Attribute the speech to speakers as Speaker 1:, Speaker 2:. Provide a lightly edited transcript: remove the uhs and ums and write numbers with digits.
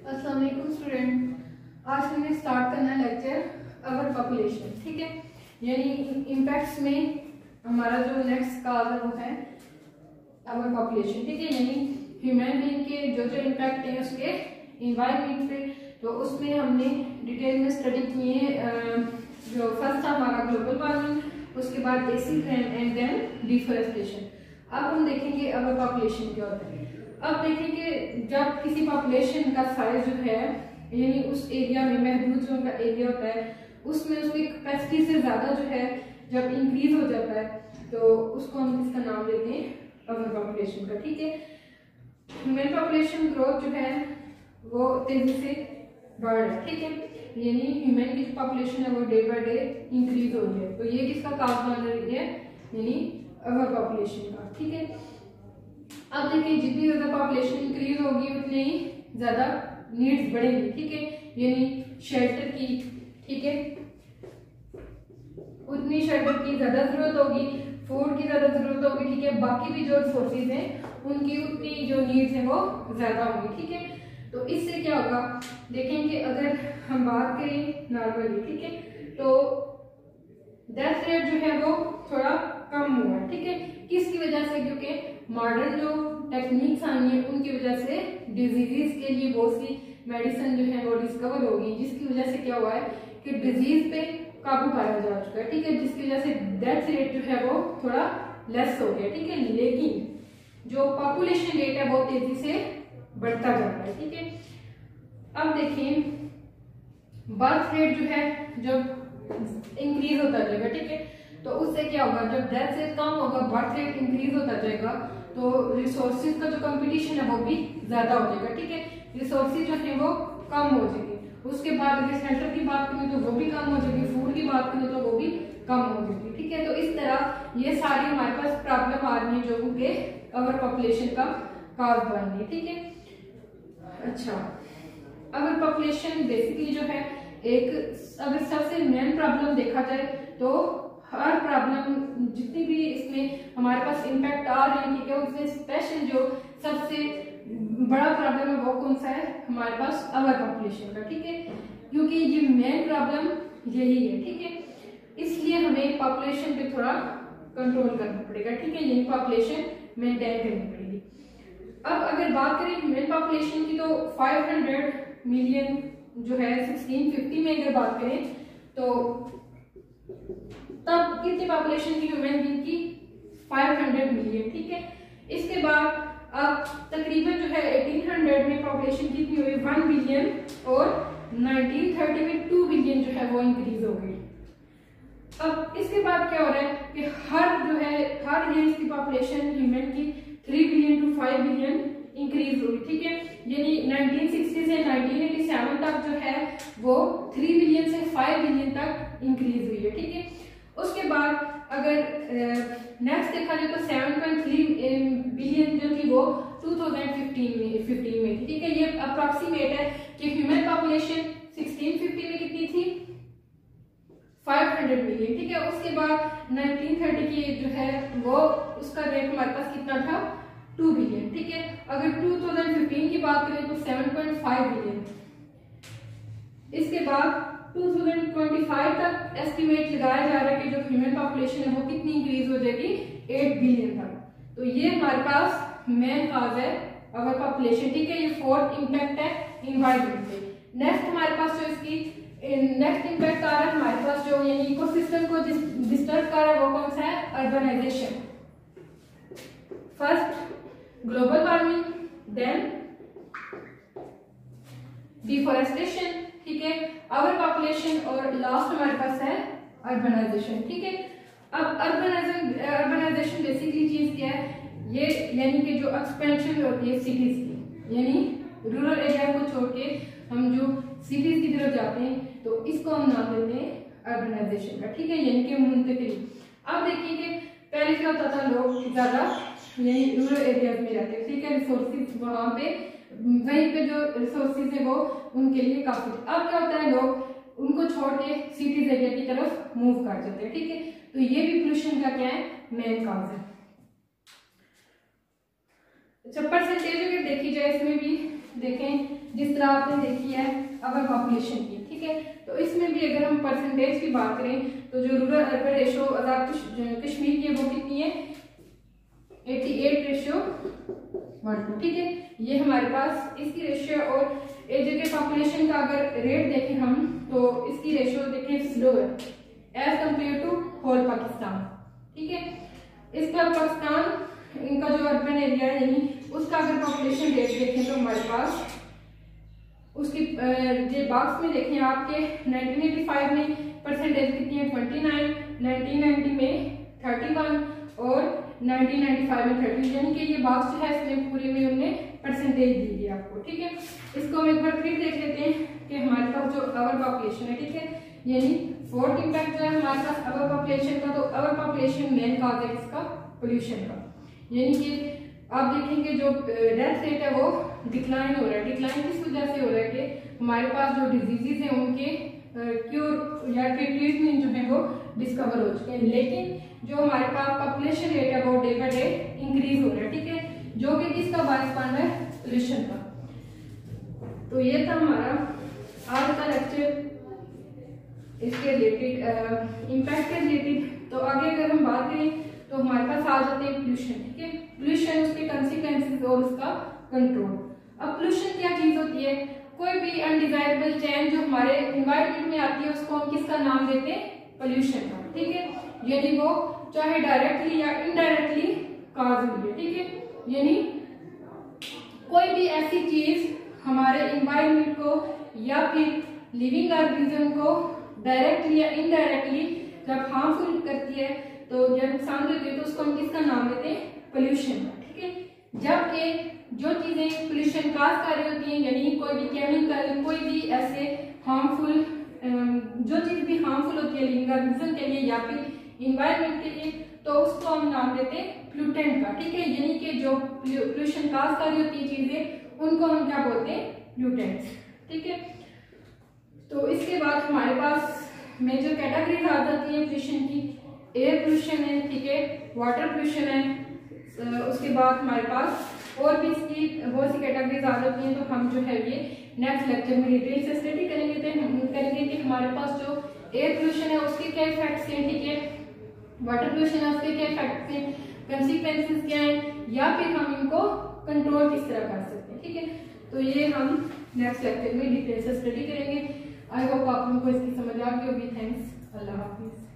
Speaker 1: अस्सलाम वालेकुम स्टूडेंट। आज हमने स्टार्ट करना है लेक्चर अवर पॉपुलेशन। ठीक है, यानी इम्पैक्ट्स में हमारा जो नेक्स्ट का वो है अवर पॉपुलेशन। ठीक है, यानी ह्यूमन बीइंग के जो जो इम्पैक्ट है उसके इन्वायरमेंट पे, तो उसमें हमने डिटेल में स्टडी किए। जो फर्स्ट था हमारा ग्लोबल वार्मिंग, उसके बाद acid rain and then deforestation. अब हम देखेंगे अवर पॉपुलेशन क्या होता है। अब देखेंगे जब किसी पॉपुलेशन का साइज जो है, यानी उस एरिया में महदूद जो उनका एरिया होता है उसमें उसकी कैपेसिटी से ज्यादा जो है जब इंक्रीज हो जाता है तो उसको हम इसका नाम लेते हैं अवर पॉपुलेशन का। ठीक है, ह्यूमन पॉपुलेशन ग्रोथ जो है वो तेजी से बढ़ रहा है। ठीक है, यानी ह्यूमन की पॉपुलेशन है वो डे बाय डे इंक्रीज हो रही है, तो ये किसका काज बन रही है, यानी अवर पॉपुलेशन का। ठीक है, अब देखिए जितनी ज्यादा पॉपुलेशन इंक्रीज होगी उतनी ही ज्यादा नीड्स बढ़ेंगी। ठीक है, यानी शेल्टर की, ठीक है, उतनी शेल्टर की ज्यादा जरूरत होगी, फूड की ज्यादा जरूरत होगी। ठीक है, बाकी भी जो रिसोर्सेज हैं उनकी उतनी जो नीड्स हैं वो ज्यादा होंगी। ठीक है, तो इससे क्या होगा, देखेंगे अगर हम बात करें नॉर्मली, ठीक है, तो डेथ रेट जो है वो थोड़ा कम हुआ। ठीक है, किसकी वजह से, क्योंकि मॉडर्न जो टेक्निक्स आई है उनकी वजह से डिजीजेस के लिए बहुत सी मेडिसिन जो है वो डिस्कवर होगी, जिसकी वजह से क्या हुआ है कि डिजीज पे काबू पाया जा चुका है। ठीक है, जिसकी वजह से डेथ रेट जो है वो थोड़ा लेस हो गया। ठीक है, लेकिन जो पॉपुलेशन रेट है वो तेजी से बढ़ता जा रहा है। ठीक है, अब देखें बर्थ रेट जो है जब इंक्रीज होता जाएगा, ठीक है, तो उससे क्या होगा, जब डेथ रेट कम होगा बर्थ रेट इंक्रीज होता जाएगा तो रिसोर्सेज का जो कंपटीशन है वो भी ज्यादा हो जाएगा। ठीक है, रिसोर्सेज जो है वो कम हो जाएगी। उसके बाद अगर शेल्टर की बात करें तो वो भी कम हो जाएगी, फूड की बात करें तो वो भी कम हो जाएगी। ठीक है, तो इस तरह ये सारी हमारे पास प्रॉब्लम आ रही है जो उनके अवर पॉपुलेशन का काज बन रही है। ठीक है, अच्छा, अगर पॉपुलेशन बेसिकली जो है एक, अगर सबसे मेन प्रॉब्लम देखा जाए तो हर प्रॉब्लम जितनी भी इसमें हमारे पास इम्पैक्ट आ रहे हैं, ठीक है, उसमें स्पेशल जो सबसे बड़ा प्रॉब्लम है वो कौन सा है, हमारे पास अवर पॉपुलेशन का। ठीक है, क्योंकि ये मेन प्रॉब्लम यही है। ठीक है, इसलिए हमें पॉपुलेशन पे थोड़ा कंट्रोल करना पड़ेगा। ठीक है, यानी पॉपुलेशन मेंटेन करनी पड़ेगी। अब अगर बात करें ह्यूमन पॉपुलेशन की तो 500 मिलियन जो है 1650 में अगर बात करें तो तब कितनी पॉपुलेशन की ह्यूमन बीइंग की 500 मिलियन। ठीक है, इसके बाद अब तकरीबन जो है 1800 में पॉपुलेशन कितनी हुई 1 बिलियन और 1930 में 2 बिलियन जो है वो इंक्रीज हो गई। अब इसके बाद क्या हो रहा है कि हर जो है हर ईयर की पॉपुलेशन ह्यूमन की 3 बिलियन टू 5 बिलियन इंक्रीज हुई। ठीक है, यानी 1960 से 1987 तक जो है वो 3 बिलियन से 5 बिलियन तक इंक्रीज हुई है। ठीक है, उसके बाद अगर नेक्स्ट देखा जाए तो 7.3 बिलियन जो थी वो 2015 में थी। ठीक है, ये अप्रोक्सीमेट है कि ह्यूमन पॉपुलेशन 1650 में कितनी थी 500 मिलियन। ठीक है, उसके बाद 1930 की जो है वो उसका रेट हमारे पास कितना था 2 बिलियन। ठीक है, अगर 2015 की बात करें तो 7.5 बिलियन। इसके बाद 2025 तक एस्टिमेट लगाया जा रहा है कि जो ह्यूमन पॉपुलेशन है वो कितनी इंक्रीज हो जाएगी 8 बिलियन तक। तो ये हमारे पास मेन काज है अवर पॉपुलेशन। ठीक है, ये फोर्थ इम्पैक्ट है इन्वायरमेंट पे। नेक्स्ट हमारे पास जो इसकी नेक्स्ट इम्पैक्ट आ रहा है हमारे पास जो यानी इकोसिस्टम को डिस्टर्ब कर रहा है वो कौन सा है, urbanisation. First global warming, then deforestation, ठीक है, अवर पॉपुलेशन और लास्ट हमारे पास है अर्बनाइजेशन। ठीक है, अब अर्बनाइजेशन बेसिकली चीज क्या है, ये यानी कि जो एक्सपेंशन होती है सिटीज की, यानी रूरल एरिया को छोड़ के हम जो सिटीज की तरफ जाते हैं तो इसको हम नाम देते हैं अर्बनाइजेशन का। ठीक है, यानी कि मुंतकिली। अब देखिए कि पहले क्या होता था, लोग ज्यादा यानी रूरल एरियाज में रहते, ठीक है, रिसोर्सेज वहां पे वहीं पे जो रिसोर्सेज है वो उनके लिए काफी। अब क्या होता है, लोग उनको छोड़ के सिटीज एरिया की तरफ मूव कर जाते हैं। ठीक है, तो ये भी पोल्यूशन का क्या है, मेन काज है। अच्छा, परसेंटेज अगर देखी जाए इसमें भी देखें जिस तरह आपने देखी है अवर पॉपुलेशन की, ठीक है। तो इसमें भी अगर हम परसेंटेज की बात करें तो जो रूरल अर्बन रेशो आजाद कश्मीर की है वो कितनी है, 88:1, ठीक है। ये हमारे पास इसकी रेशियो, और एजुकेटेड पॉपुलेशन का अगर रेट देखें हम तो इसकी रेशियो देखें स्लो है as compare to whole Pakistan, ठीक है। इसका पाकिस्तान इनका जो अर्बन एरिया है यानी उसका अगर पॉपुलेशन रेट देखें तो हमारे पास उसकी जो बॉक्स में देखें आपके 1985 में परसेंटेज कितनी है 29, 1990 में 31 और 1995 में 30, यानी कि ये बॉक्स जो है इसमें पूरे में उन्होंने परसेंटेज दी है आपको, ठीक है। इसको हम एक बार फिर देख लेते हैं कि हमारे पास जो अवर पॉपुलेशन है, ठीक है, यानी फोर्थ इम्पैक्ट जो है हमारे पास अवर पॉपुलेशन का, तो अवर पॉपुलेशन मेन कॉज है किसका, पोल्यूशन का। यानी कि आप देखेंगे जो डेथ रेट है वो डिक्लाइन हो रहा है। डिक्लाइन किस वजह से हो रहा है कि हमारे पास जो डिजीजेज हैं उनके क्योर या फिर ट्रीटमेंट जो है वो डिस्कवर हो चुके हैं, लेकिन जो हमारे पास पॉपुलेशन रेट है वो डे बाय डे इंक्रीज हो रहा है, ठीक है, जो कि किसका बायस बन रहा है, पोल्यूशन का। तो ये था हमारा आज का लेक्चर इसके रिलेटेड, इम्पैक्ट के रिलेटेड। तो आगे अगर हम बात करें तो हमारे पास आ जाते हैं पोल्यूशन, ठीक है। पोल्यूशन, उसके कंसिक्वेंसेस और उसका कंट्रोल। अब पोल्यूशन क्या चीज होती है, कोई भी अनडिजायरेबल चेंज जो हमारे एनवायरनमेंट में आती है उसको हम किसका नाम देते हैं, पोल्यूशन का, ठीक है। यानी वो चाहे डायरेक्टली या इनडायरेक्टली काज हुई है, ठीक है। यानी कोई भी ऐसी चीज हमारे एनवायरनमेंट को या फिर लिविंग ऑर्गेनिज्म को डायरेक्टली या इनडायरेक्टली जब हार्मफुल करती है, तो जब नुकसान देती है तो उसको हम किसका नाम देते हैं, पोल्यूशन, ठीक है। जबकि जो चीजें पोल्यूशन काज कर रही होती हैं, यानी कोई भी केमिकल, कोई भी ऐसे हार्मफुल जो चीज भी हार्मफुल होती है लिविंग ऑर्गेनिज्म के लिए या फिर इन्वायरमेंट के लिए, तो उसको हम नाम देते हैं प्लूटेंट का, ठीक है। यानी कि जो पोल्यूशन काज कर रही होती है चीजें उनको हम क्या बोलते हैं, प्लूटेंट्स, ठीक है। तो इसके बाद हमारे पास मेजर कैटेगरीज आ जाती है पोल्यूशन की। एयर पोल्यूशन है, ठीक है, वाटर पोल्यूशन है, उसके बाद हमारे पास और भी इसकी बहुत सी कैटेगरीज आ जाती हैं। तो हम जो है ये नेक्स्ट लेक्चर में डिटेल से स्टडी करेंगे कि हमारे पास जो एयर पोल्यूशन है उसके क्या इफेक्ट्स हैं, ठीक है, वाटर पोल्यूशन है उसके क्या इफेक्ट्स हैं, कंसिक्वेंसेस क्या हैं, या फिर हम इनको कंट्रोल किस तरह कर सकते हैं, ठीक है। तो ये हम नेक्स्ट लेक्चर में डिटेल से स्टडी करेंगे। आई होप आप लोगों को इसकी समझ आ गई होगी। थैंक्स, अल्लाह हाफिज।